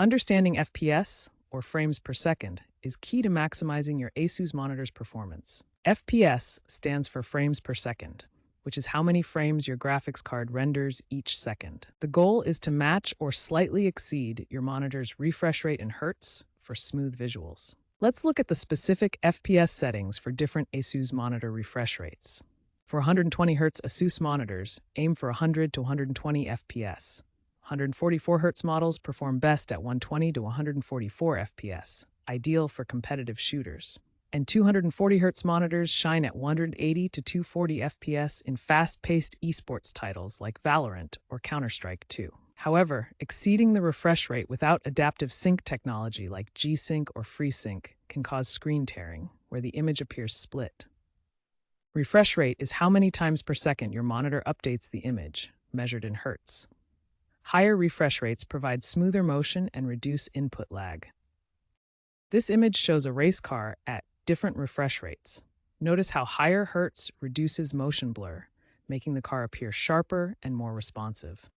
Understanding FPS, or frames per second, is key to maximizing your ASUS monitor's performance. FPS stands for frames per second, which is how many frames your graphics card renders each second. The goal is to match or slightly exceed your monitor's refresh rate in hertz for smooth visuals. Let's look at the specific FPS settings for different ASUS monitor refresh rates. For 120 Hz ASUS monitors, aim for 100 to 120 FPS. 144 Hz models perform best at 120 to 144 FPS, ideal for competitive shooters. And 240 Hz monitors shine at 180 to 240 FPS in fast-paced esports titles like Valorant or Counter-Strike 2. However, exceeding the refresh rate without adaptive sync technology like G-Sync or FreeSync can cause screen tearing, where the image appears split. Refresh rate is how many times per second your monitor updates the image, measured in hertz. Higher refresh rates provide smoother motion and reduce input lag. This image shows a race car at different refresh rates. Notice how higher hertz reduces motion blur, making the car appear sharper and more responsive.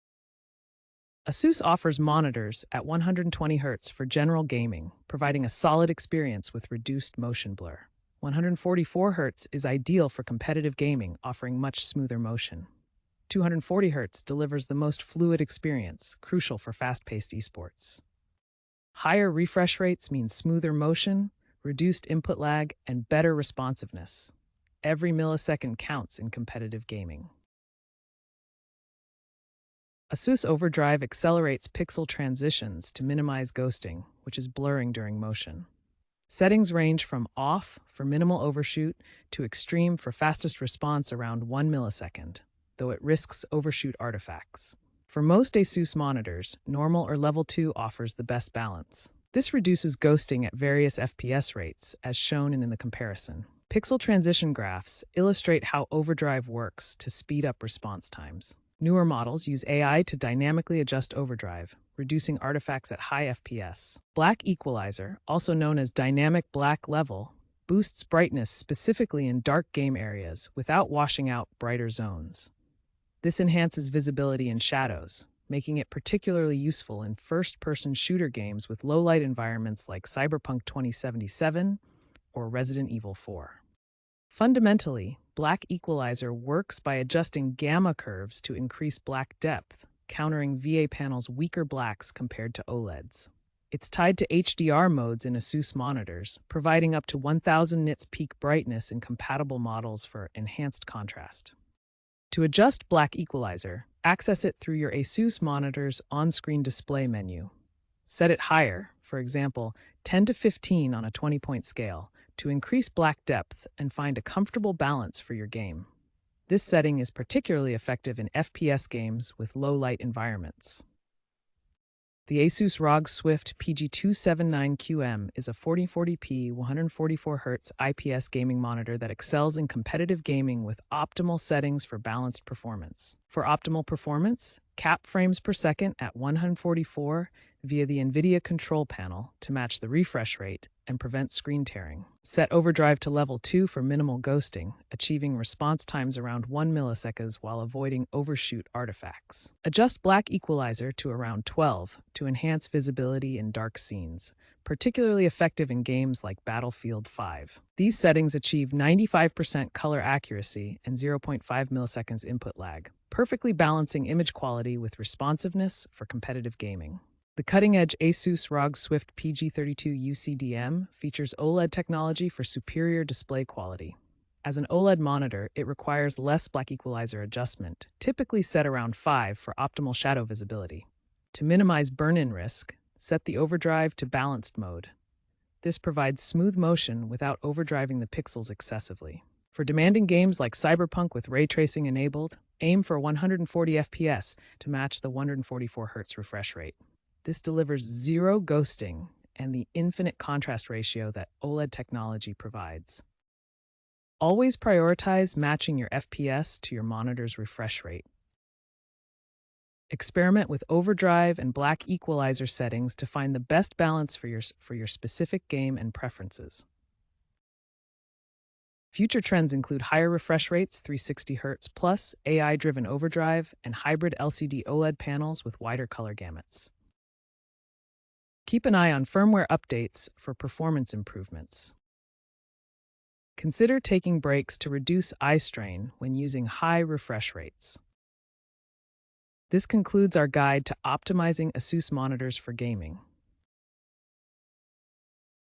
ASUS offers monitors at 120 Hz for general gaming, providing a solid experience with reduced motion blur. 144 Hz is ideal for competitive gaming, offering much smoother motion. 240 Hz delivers the most fluid experience, crucial for fast-paced esports. Higher refresh rates mean smoother motion, reduced input lag, and better responsiveness. Every millisecond counts in competitive gaming. ASUS Overdrive accelerates pixel transitions to minimize ghosting, which is blurring during motion. Settings range from off for minimal overshoot to extreme for fastest response around 1 millisecond, though it risks overshoot artifacts. For most ASUS monitors, normal or level 2 offers the best balance. This reduces ghosting at various FPS rates, as shown in the comparison. Pixel transition graphs illustrate how Overdrive works to speed up response times. Newer models use AI to dynamically adjust overdrive, reducing artifacts at high FPS. Black Equalizer, also known as dynamic black level, boosts brightness specifically in dark game areas without washing out brighter zones. This enhances visibility in shadows, making it particularly useful in first-person shooter games with low-light environments like Cyberpunk 2077 or Resident Evil 4. Fundamentally, Black Equalizer works by adjusting gamma curves to increase black depth, countering VA panels' weaker blacks compared to OLEDs. It's tied to HDR modes in ASUS monitors, providing up to 1000 nits peak brightness in compatible models for enhanced contrast. To adjust Black Equalizer, access it through your ASUS monitor's on-screen display menu. Set it higher, for example, 10 to 15 on a 20-point scale, to increase black depth and find a comfortable balance for your game. This setting is particularly effective in FPS games with low-light environments. The ASUS ROG Swift PG279QM is a 4040p 144Hz IPS gaming monitor that excels in competitive gaming with optimal settings for balanced performance. For optimal performance, cap frames per second at 144 via the NVIDIA Control Panel to match the refresh rate and prevent screen tearing. Set overdrive to level 2 for minimal ghosting, achieving response times around 1 millisecond while avoiding overshoot artifacts. Adjust Black Equalizer to around 12 to enhance visibility in dark scenes, particularly effective in games like Battlefield 5. These settings achieve 95% color accuracy and 0.5 milliseconds input lag, perfectly balancing image quality with responsiveness for competitive gaming. The cutting-edge ASUS ROG Swift PG32 UCDM features OLED technology for superior display quality. As an OLED monitor, it requires less Black Equalizer adjustment, typically set around 5 for optimal shadow visibility. To minimize burn-in risk, set the overdrive to balanced mode. This provides smooth motion without overdriving the pixels excessively. For demanding games like Cyberpunk with ray tracing enabled, aim for 140 FPS to match the 144 Hz refresh rate. This delivers zero ghosting and the infinite contrast ratio that OLED technology provides. Always prioritize matching your FPS to your monitor's refresh rate. Experiment with overdrive and Black Equalizer settings to find the best balance for your specific game and preferences. Future trends include higher refresh rates, 360 Hz plus, AI-driven overdrive, and hybrid LCD OLED panels with wider color gamuts. Keep an eye on firmware updates for performance improvements. Consider taking breaks to reduce eye strain when using high refresh rates. This concludes our guide to optimizing ASUS monitors for gaming.